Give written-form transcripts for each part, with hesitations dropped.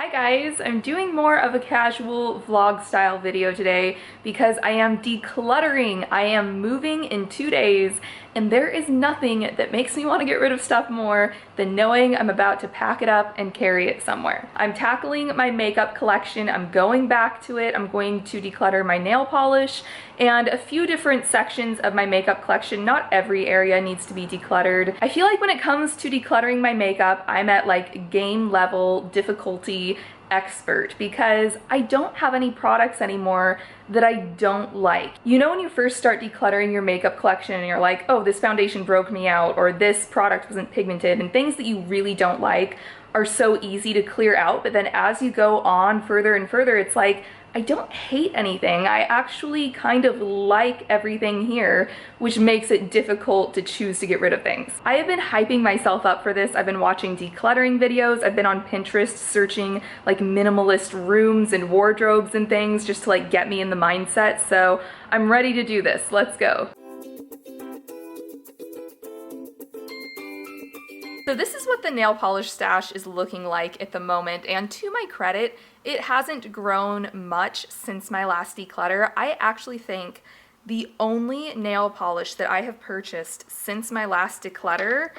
Hi guys, I'm doing more of a casual vlog style video today because I am decluttering. I am moving in 2 days and there is nothing that makes me want to get rid of stuff more than knowing I'm about to pack it up and carry it somewhere. I'm tackling my makeup collection. I'm going back to it. I'm going to declutter my nail polish and a few different sections of my makeup collection. Not every area needs to be decluttered. I feel like when it comes to decluttering my makeup, I'm at like game level difficulty expert because I don't have any products anymore that I don't like. You know when you first start decluttering your makeup collection and you're like, oh, this foundation broke me out, or this product wasn't pigmented, and things that you really don't like are so easy to clear out, but then as you go on further and further, it's like, I don't hate anything. I actually kind of like everything here, which makes it difficult to choose to get rid of things. I have been hyping myself up for this. I've been watching decluttering videos. I've been on Pinterest searching like minimalist rooms and wardrobes and things just to like get me in the mindset. So I'm ready to do this. Let's go. So this is what the nail polish stash is looking like at the moment, and to my credit, it hasn't grown much since my last declutter. I actually think the only nail polish that I have purchased since my last declutter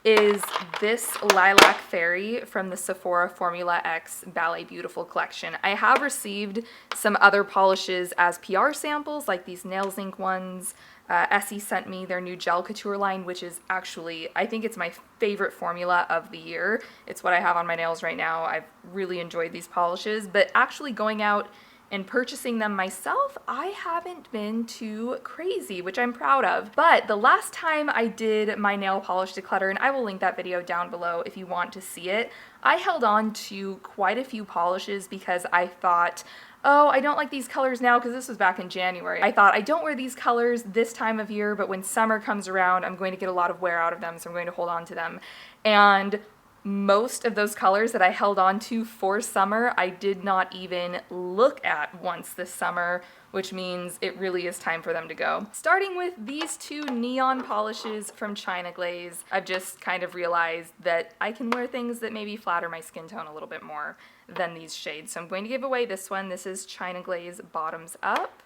is this Lilac Fairy from the Sephora Formula X Ballet Beautiful collection. I have received some other polishes as PR samples, like these Nails Inc ones. Essie sent me their new Gel Couture line, which is actually, I think it's my favorite formula of the year. It's what I have on my nails right now. I've really enjoyed these polishes, but actually going out and purchasing them myself, I haven't been too crazy, which I'm proud of. But the last time I did my nail polish declutter, and I will link that video down below if you want to see it, I held on to quite a few polishes because I thought, oh, I don't like these colors now, because this was back in January. I thought, I don't wear these colors this time of year, but when summer comes around, I'm going to get a lot of wear out of them, so I'm going to hold on to them. And most of those colors that I held on to for summer, I did not even look at once this summer, which means it really is time for them to go. Starting with these two neon polishes from China Glaze, I've just kind of realized that I can wear things that maybe flatter my skin tone a little bit more than these shades. So I'm going to give away this one. This is China Glaze Bottoms Up,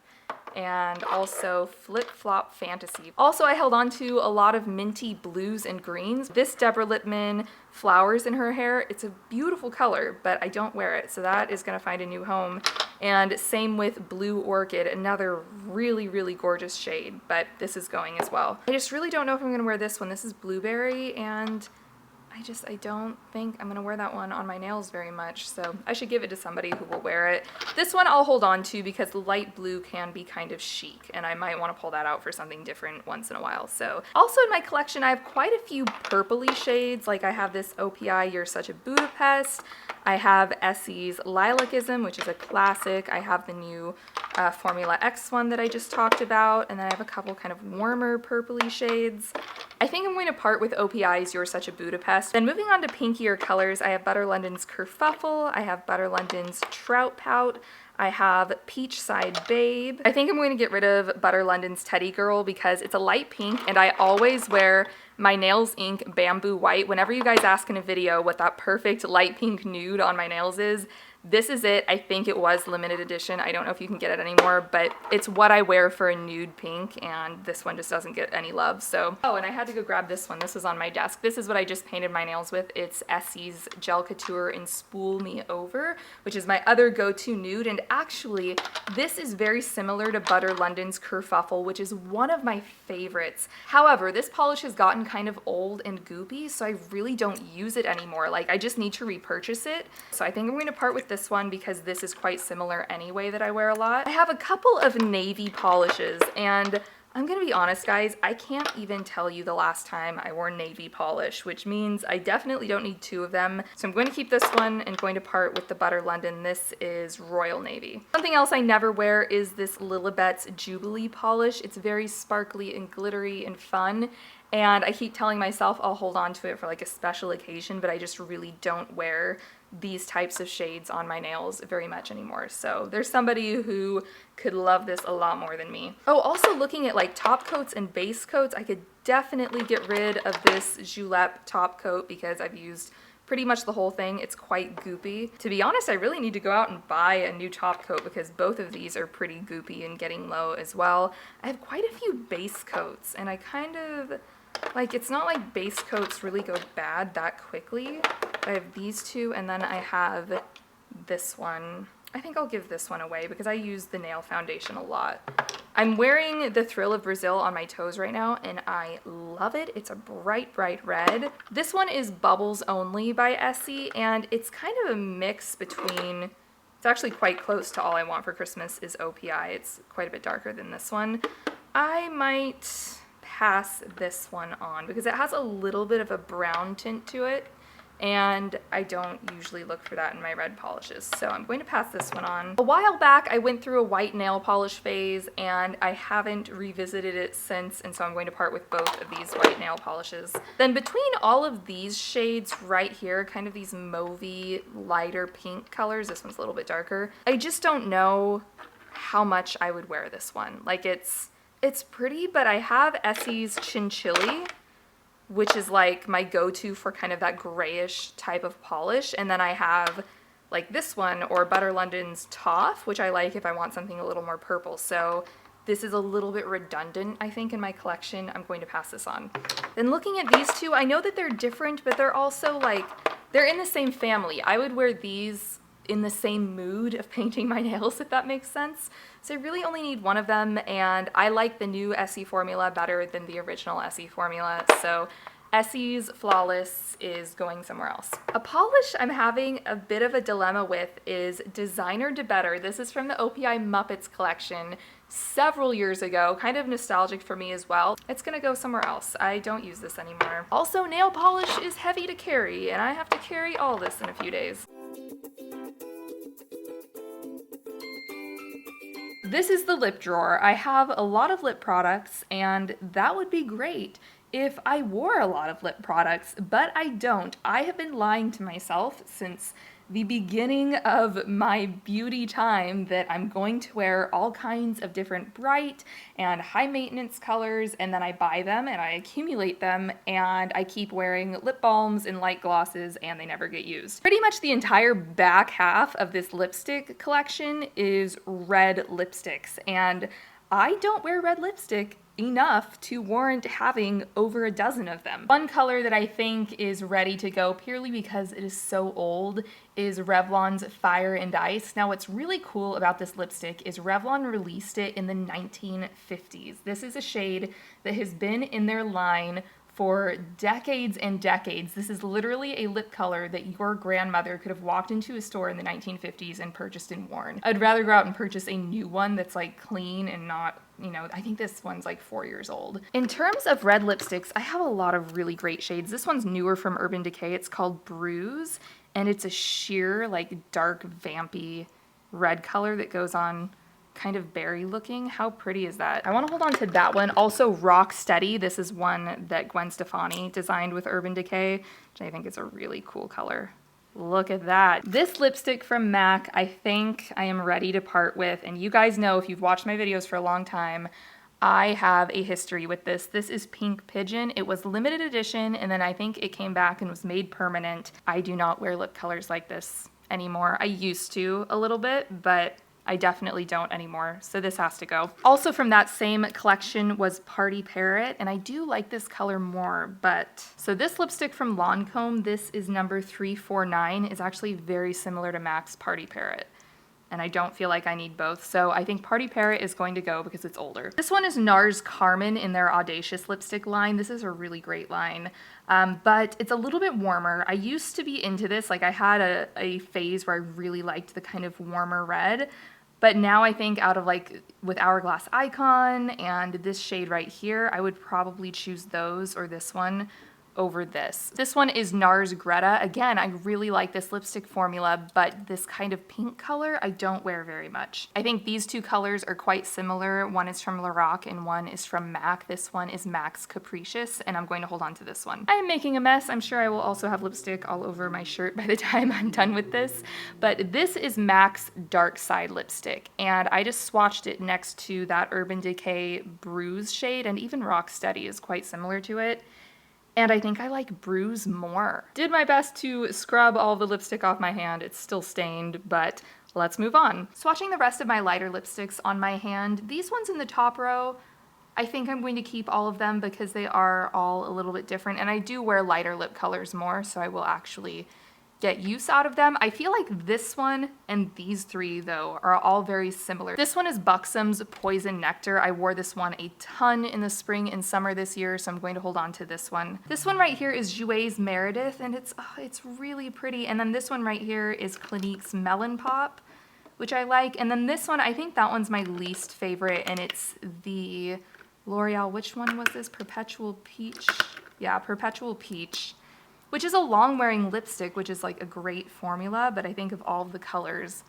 and also Flip Flop Fantasy. Also, I held on to a lot of minty blues and greens. This Deborah Lippmann Flowers in her hair, it's a beautiful color, but I don't wear it, so that is gonna find a new home. And same with Blue Orchid, another really, really gorgeous shade, but this is going as well. I just really don't know if I'm gonna wear this one. This is Blueberry, and I don't think I'm gonna wear that one on my nails very much, so I should give it to somebody who will wear it. This one I'll hold on to because light blue can be kind of chic, and I might want to pull that out for something different once in a while. So also in my collection, I have quite a few purpley shades. Like I have this OPI You're Such a Budapest. I have Essie's Lilacism, which is a classic. I have the new Formula X one that I just talked about, and then I have a couple kind of warmer purpley shades. I think I'm going to part with OPI's You're Such a Budapest. Then moving on to pinkier colors, I have Butter London's Kerfuffle, I have Butter London's Trout Pout, I have Peachside Babe. I think I'm going to get rid of Butter London's Teddy Girl because it's a light pink, and I always wear my Nails Inc Bamboo White. Whenever you guys ask in a video what that perfect light pink nude on my nails is, this is it. I think it was limited edition. I don't know if you can get it anymore, but it's what I wear for a nude pink, and this one just doesn't get any love. So, oh, and I had to go grab this one. This was on my desk. This is what I just painted my nails with. It's Essie's Gel Couture in Spool Me Over, which is my other go-to nude, and actually, this is very similar to Butter London's Kerfuffle, which is one of my favorites. However, this polish has gotten kind of old and goopy, so I really don't use it anymore. Like, I just need to repurchase it. So I think I'm going to part with this one because this is quite similar anyway that I wear a lot. I have a couple of navy polishes, and I'm gonna be honest guys, I can't even tell you the last time I wore navy polish, which means I definitely don't need two of them. So I'm going to keep this one and going to part with the Butter London. This is Royal Navy. Something else I never wear is this Lilibet's Jubilee polish. It's very sparkly and glittery and fun, and I keep telling myself I'll hold on to it for like a special occasion, but I just really don't wear these types of shades on my nails very much anymore. So there's somebody who could love this a lot more than me. Oh, also looking at like top coats and base coats, I could definitely get rid of this Julep top coat because I've used pretty much the whole thing. It's quite goopy. To be honest, I really need to go out and buy a new top coat because both of these are pretty goopy and getting low as well. I have quite a few base coats, and I kind of, like, it's not like base coats really go bad that quickly. I have these two, and then I have this one. I think I'll give this one away because I use the nail foundation a lot. I'm wearing the Thrill of Brazil on my toes right now, and I love it. It's a bright, bright red. This one is Bubbles Only by Essie, and it's kind of a mix between, it's actually quite close to All I Want for Christmas is OPI. It's quite a bit darker than this one. I might pass this one on because it has a little bit of a brown tint to it, and I don't usually look for that in my red polishes, so I'm going to pass this one on. A while back, I went through a white nail polish phase, and I haven't revisited it since, and so I'm going to part with both of these white nail polishes. Then between all of these shades right here, kind of these mauvey, lighter pink colors, this one's a little bit darker, I just don't know how much I would wear this one. Like, it's pretty, but I have Essie's Chinchilli, which is like my go-to for kind of that grayish type of polish. And then I have like this one, or Butter London's Toff, which I like if I want something a little more purple. So this is a little bit redundant, I think, in my collection. I'm going to pass this on. Then looking at these two, I know that they're different, but they're also like, they're in the same family. I would wear these in the same mood of painting my nails, if that makes sense. So I really only need one of them, and I like the new Essie formula better than the original Essie formula, so Essie's Flawless is going somewhere else. A polish I'm having a bit of a dilemma with is Designer to Better. This is from the OPI Muppets collection several years ago, kind of nostalgic for me as well. It's gonna go somewhere else. I don't use this anymore. Also, nail polish is heavy to carry, and I have to carry all this in a few days. This is the lip drawer. I have a lot of lip products, and that would be great if I wore a lot of lip products, but I don't. I have been lying to myself since the beginning of my beauty time that I'm going to wear all kinds of different bright and high maintenance colors, and then I buy them and I accumulate them, and I keep wearing lip balms and light glosses, and they never get used. Pretty much the entire back half of this lipstick collection is red lipsticks, and I don't wear red lipstick enough to warrant having over a dozen of them. One color that I think is ready to go purely because it is so old is Revlon's Fire and Ice. Now, what's really cool about this lipstick is Revlon released it in the 1950s. This is a shade that has been in their line for decades and decades. This is literally a lip color that your grandmother could have walked into a store in the 1950s and purchased and worn. I'd rather go out and purchase a new one that's like clean and not, you know, I think this one's like 4 years old. In terms of red lipsticks, I have a lot of really great shades. This one's newer from Urban Decay. It's called Bruise, and it's a sheer, like, dark, vampy red color that goes on kind of berry looking. How pretty is that? I want to hold on to that one. Also, Rock Steady. This is one that Gwen Stefani designed with Urban Decay, which I think is a really cool color. Look at that. This lipstick from MAC, I think I am ready to part with, and you guys know if you've watched my videos for a long time, I have a history with this. This is Pink Pigeon. It was limited edition, and then I think it came back and was made permanent. I do not wear lip colors like this anymore. I used to a little bit, but I definitely don't anymore, so this has to go. Also from that same collection was Party Parrot, and I do like this color more, but... So this lipstick from Lancome, this is number 349, is actually very similar to MAC's Party Parrot, and I don't feel like I need both, so I think Party Parrot is going to go because it's older. This one is NARS Carmen in their Audacious lipstick line. This is a really great line, but it's a little bit warmer. I used to be into this, like I had a phase where I really liked the kind of warmer red, but now I think out of like with Hourglass Icon and this shade right here, I would probably choose those or this one over this. This one is NARS Greta. Again, I really like this lipstick formula, but this kind of pink color I don't wear very much. I think these two colors are quite similar. One is from Lorac and one is from MAC. This one is MAC's Capricious, and I'm going to hold on to this one. I am making a mess. I'm sure I will also have lipstick all over my shirt by the time I'm done with this, but this is MAC's Dark Side lipstick, and I just swatched it next to that Urban Decay Bruise shade, and even Rock Steady is quite similar to it. And I think I like Bruise more. Did my best to scrub all the lipstick off my hand. It's still stained, but let's move on. Swatching the rest of my lighter lipsticks on my hand, these ones in the top row, I think I'm going to keep all of them because they are all a little bit different, and I do wear lighter lip colors more, so I will actually get use out of them. I feel like this one and these three, though, are all very similar. This one is Buxom's Poison Nectar. I wore this one a ton in the spring and summer this year, so I'm going to hold on to this one. This one right here is Jouer's Meredith, and it's really pretty. And then this one right here is Clinique's Melon Pop, which I like. And then this one, I think that one's my least favorite, and it's the L'Oreal, which one was this? Perpetual Peach? Yeah, Perpetual Peach, which is a long-wearing lipstick, which is like a great formula, but I think of all of the colors,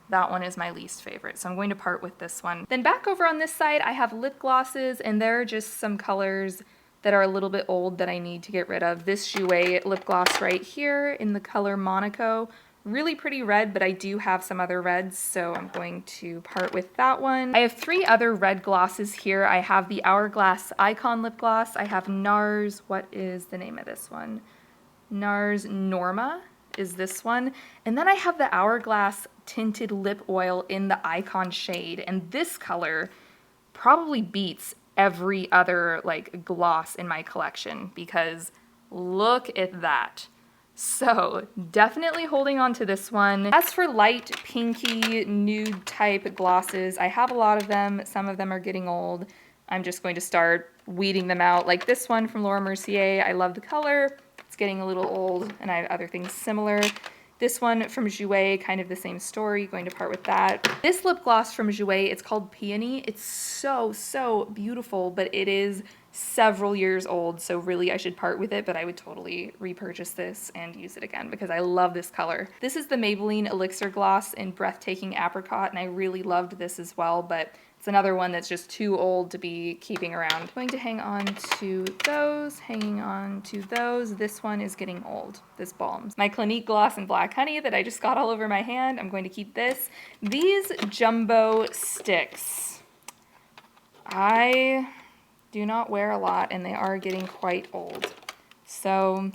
that one is my least favorite, so I'm going to part with this one. Then back over on this side, I have lip glosses, and there are just some colors that are a little bit old that I need to get rid of. This Jouer lip gloss right here in the color Monaco, really pretty red, but I do have some other reds, so I'm going to part with that one. I have three other red glosses here. I have the Hourglass Icon lip gloss. I have NARS, what is the name of this one? NARS Norma is this one. And then I have the Hourglass Tinted Lip Oil in the Icon shade. And this color probably beats every other like gloss in my collection because look at that. So definitely holding on to this one. As for light pinky nude type glosses, I have a lot of them. Some of them are getting old. I'm just going to start weeding them out. Like this one from Laura Mercier, I love the color. It's getting a little old, and I have other things similar. This one from Jouer, kind of the same story, going to part with that. This lip gloss from Jouer, it's called Peony. It's so beautiful, but it is several years old, so really I should part with it, but I would totally repurchase this and use it again because I love this color. This is the Maybelline Elixir Gloss in Breathtaking Apricot, and I really loved this as well, but it's another one that's just too old to be keeping around. I'm going to hang on to those, hanging on to those. This one is getting old, this Balms. My Clinique Gloss in Black Honey that I just got all over my hand, I'm going to keep this. These jumbo sticks, I do not wear a lot, and they are getting quite old. So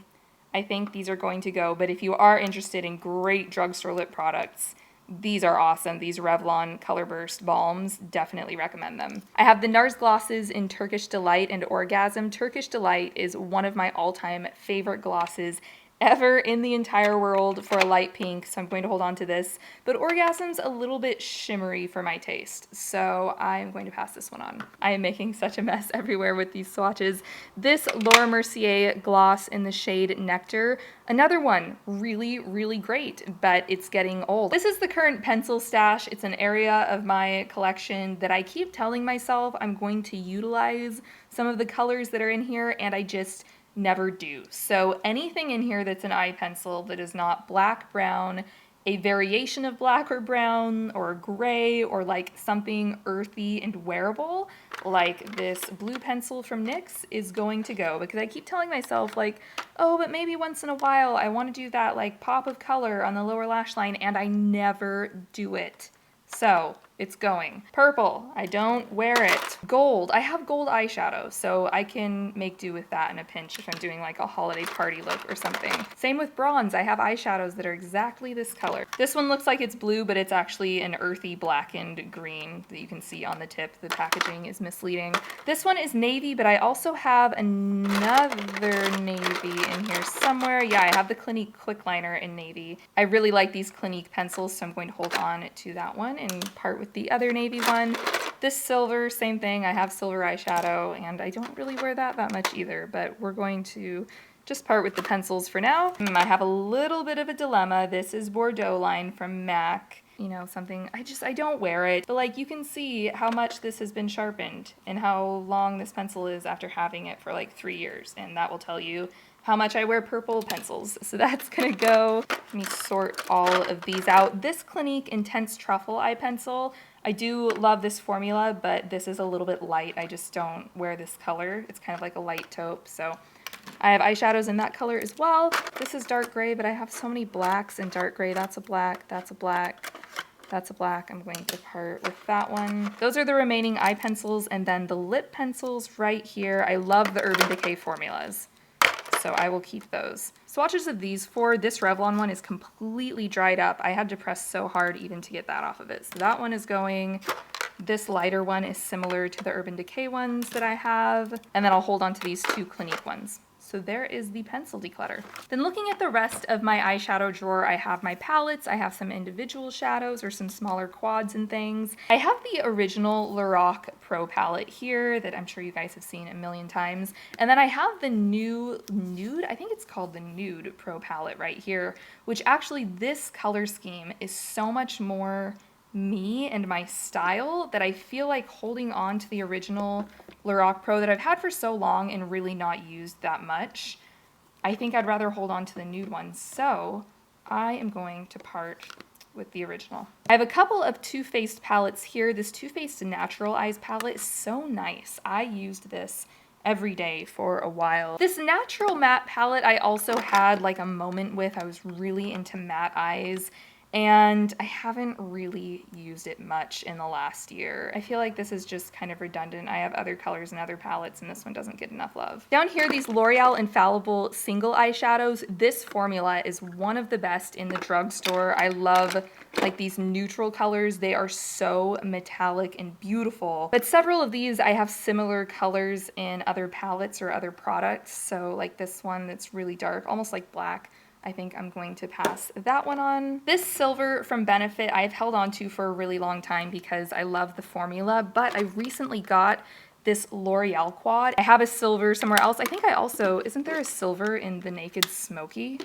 I think these are going to go, but if you are interested in great drugstore lip products, these are awesome. These Revlon Color Burst Balms, definitely recommend them. I have the NARS glosses in Turkish Delight and Orgasm. Turkish Delight is one of my all-time favorite glosses ever in the entire world for a light pink, so I'm going to hold on to this. But Orgasm's a little bit shimmery for my taste, so I'm going to pass this one on. I am making such a mess everywhere with these swatches. This Laura Mercier gloss in the shade Nectar, another one, really great, but it's getting old. This is the current pencil stash. It's an area of my collection that I keep telling myself I'm going to utilize some of the colors that are in here, and I just never do. So anything in here that's an eye pencil that is not black, brown, a variation of black or brown or gray, or like something earthy and wearable, like this blue pencil from NYX, is going to go, because I keep telling myself like, oh, but maybe once in a while I want to do that like pop of color on the lower lash line, and I never do it. So it's going. Purple, I don't wear it. Gold, I have gold eyeshadow, so I can make do with that in a pinch if I'm doing like a holiday party look or something. Same with bronze, I have eyeshadows that are exactly this color. This one looks like it's blue, but it's actually an earthy blackened green that you can see on the tip. The packaging is misleading. This one is navy, but I also have another navy in here somewhere. Yeah, I have the Clinique Quick Liner in navy. I really like these Clinique pencils, so I'm going to hold on to that one and part with the other navy one. This silver, same thing. I have silver eyeshadow, and I don't really wear that much either, but we're going to just part with the pencils for now. I have a little bit of a dilemma. This is Bordeaux line from MAC. You know, something, I don't wear it, but like you can see how much this has been sharpened and how long this pencil is after having it for like 3 years, and that will tell you how much I wear purple pencils. So that's gonna go. Let me sort all of these out. This Clinique Intense Truffle eye pencil, I do love this formula, but this is a little bit light. I just don't wear this color. It's kind of like a light taupe, so I have eyeshadows in that color as well. This is dark gray, but I have so many blacks in dark gray. That's a black, that's a black, that's a black. I'm going to part with that one. Those are the remaining eye pencils, and then the lip pencils right here. I love the Urban Decay formulas. so I will keep those. Swatches of these four, this Revlon one is completely dried up. I had to press so hard even to get that off of it. So that one is going. This lighter one is similar to the Urban Decay ones that I have. And then I'll hold on to these two Clinique ones. So there is the pencil declutter. Then looking at the rest of my eyeshadow drawer, I have my palettes, I have some individual shadows or some smaller quads and things. I have the original Lorac Pro palette here that I'm sure you guys have seen a million times. And then I have the new Nude, I think it's called the Nude Pro palette right here, which actually this color scheme is so much more me and my style that I feel like holding on to the original Lorac Pro that I've had for so long and really not used that much. I think I'd rather hold on to the nude one, so I am going to part with the original. I have a couple of Too Faced palettes here. This Too Faced Natural Eyes palette is so nice. I used this every day for a while. This natural matte palette I also had like a moment with. I was really into matte eyes, and I haven't really used it much in the last year. I feel like this is just kind of redundant. I have other colors and other palettes, and this one doesn't get enough love. Down here, these L'Oreal Infallible single eyeshadows. This formula is one of the best in the drugstore. I love like these neutral colors. They are so metallic and beautiful. But several of these, I have similar colors in other palettes or other products. So like this one that's really dark, almost like black. I think I'm going to pass that one on. This silver from Benefit I've held on to for a really long time because I love the formula, but I recently got this L'Oreal quad. I have a silver somewhere else. I think I also, isn't there a silver in the Naked Smoky?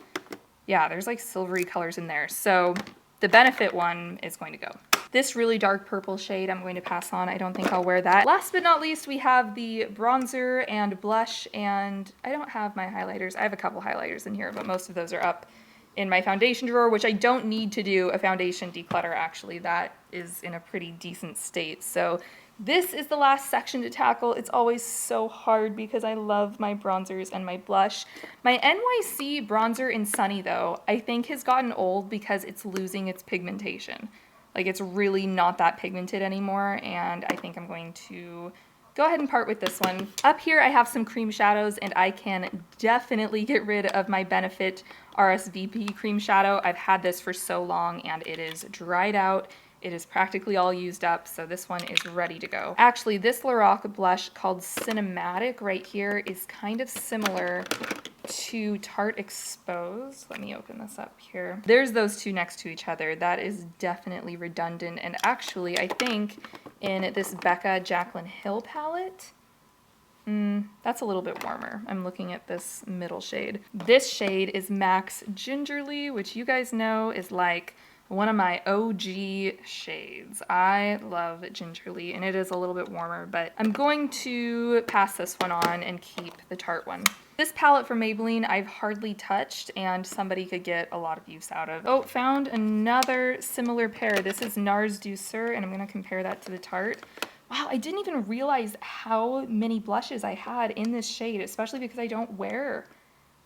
Yeah, there's like silvery colors in there. So the Benefit one is going to go. This really dark purple shade I'm going to pass on. I don't think I'll wear that. Last but not least, we have the bronzer and blush, and I don't have my highlighters. I have a couple highlighters in here, but most of those are up in my foundation drawer, which I don't need to do a foundation declutter, actually. That is in a pretty decent state. So this is the last section to tackle. It's always so hard because I love my bronzers and my blush. My NYC bronzer in Sunny, though, I think has gotten old because it's losing its pigmentation. Like, it's really not that pigmented anymore, and I think I'm going to go ahead and part with this one. Up here, I have some cream shadows, and I can definitely get rid of my Benefit RSVP cream shadow. I've had this for so long, and it is dried out. It is practically all used up, so this one is ready to go. Actually, this Lorac blush called Cinematic right here is kind of similar to Tarte Expose. Let me open this up here. There's those two next to each other. That is definitely redundant, and actually, I think in this Becca Jaclyn Hill palette, that's a little bit warmer. I'm looking at this middle shade. This shade is Max Gingerly, which you guys know is like one of my OG shades. I love Gingerly, and it is a little bit warmer, but I'm going to pass this one on and keep the Tarte one. This palette from Maybelline I've hardly touched, and somebody could get a lot of use out of. Oh, found another similar pair. This is NARS Douceur, and I'm gonna compare that to the Tarte. Wow, I didn't even realize how many blushes I had in this shade, especially because I don't wear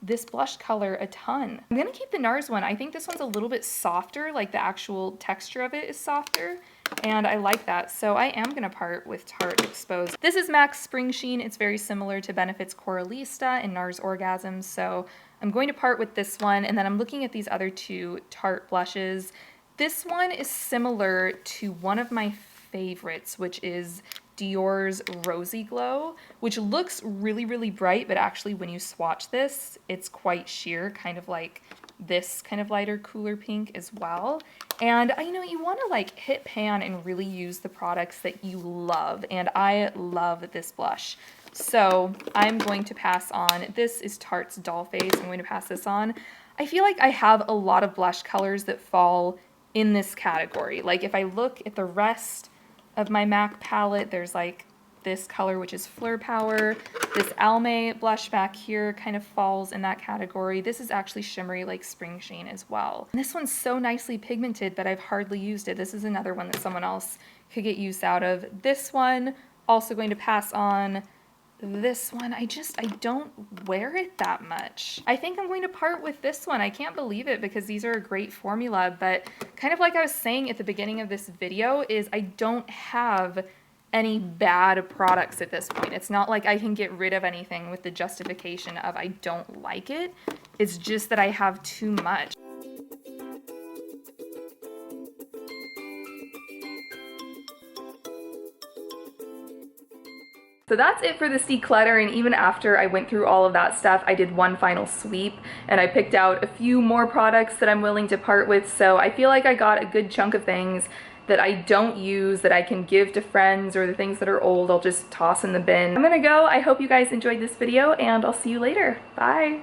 this blush color a ton. I'm gonna keep the NARS one. I think this one's a little bit softer, like the actual texture of it is softer, and I like that. So I am gonna part with Tarte Exposed. This is MAC Spring Sheen. It's very similar to Benefit's Coralista and NARS Orgasm, so I'm going to part with this one, and then I'm looking at these other two Tarte blushes. This one is similar to one of my favorites, which is Dior's Rosy Glow, which looks really, really bright, but actually when you swatch this, it's quite sheer, kind of like this kind of lighter, cooler pink as well. And you know, you want to like hit pan and really use the products that you love, and I love this blush. So I'm going to pass on. This is Tarte's Dollface. I'm going to pass this on. I feel like I have a lot of blush colors that fall in this category. Like if I look at the rest of my MAC palette, there's like this color, which is Fleur Power. This Almay blush back here kind of falls in that category. This is actually shimmery like Spring Sheen as well. And this one's so nicely pigmented, but I've hardly used it. This is another one that someone else could get use out of. This one, also going to pass on. This one, I don't wear it that much. I think I'm going to part with this one. I can't believe it because these are a great formula, but kind of like I was saying at the beginning of this video is I don't have any bad products at this point. It's not like I can get rid of anything with the justification of I don't like it. It's just that I have too much. So that's it for this declutter, and even after I went through all of that stuff, I did one final sweep and I picked out a few more products that I'm willing to part with. So I feel like I got a good chunk of things that I don't use that I can give to friends, or the things that are old I'll just toss in the bin. I'm gonna go. I hope you guys enjoyed this video and I'll see you later. Bye.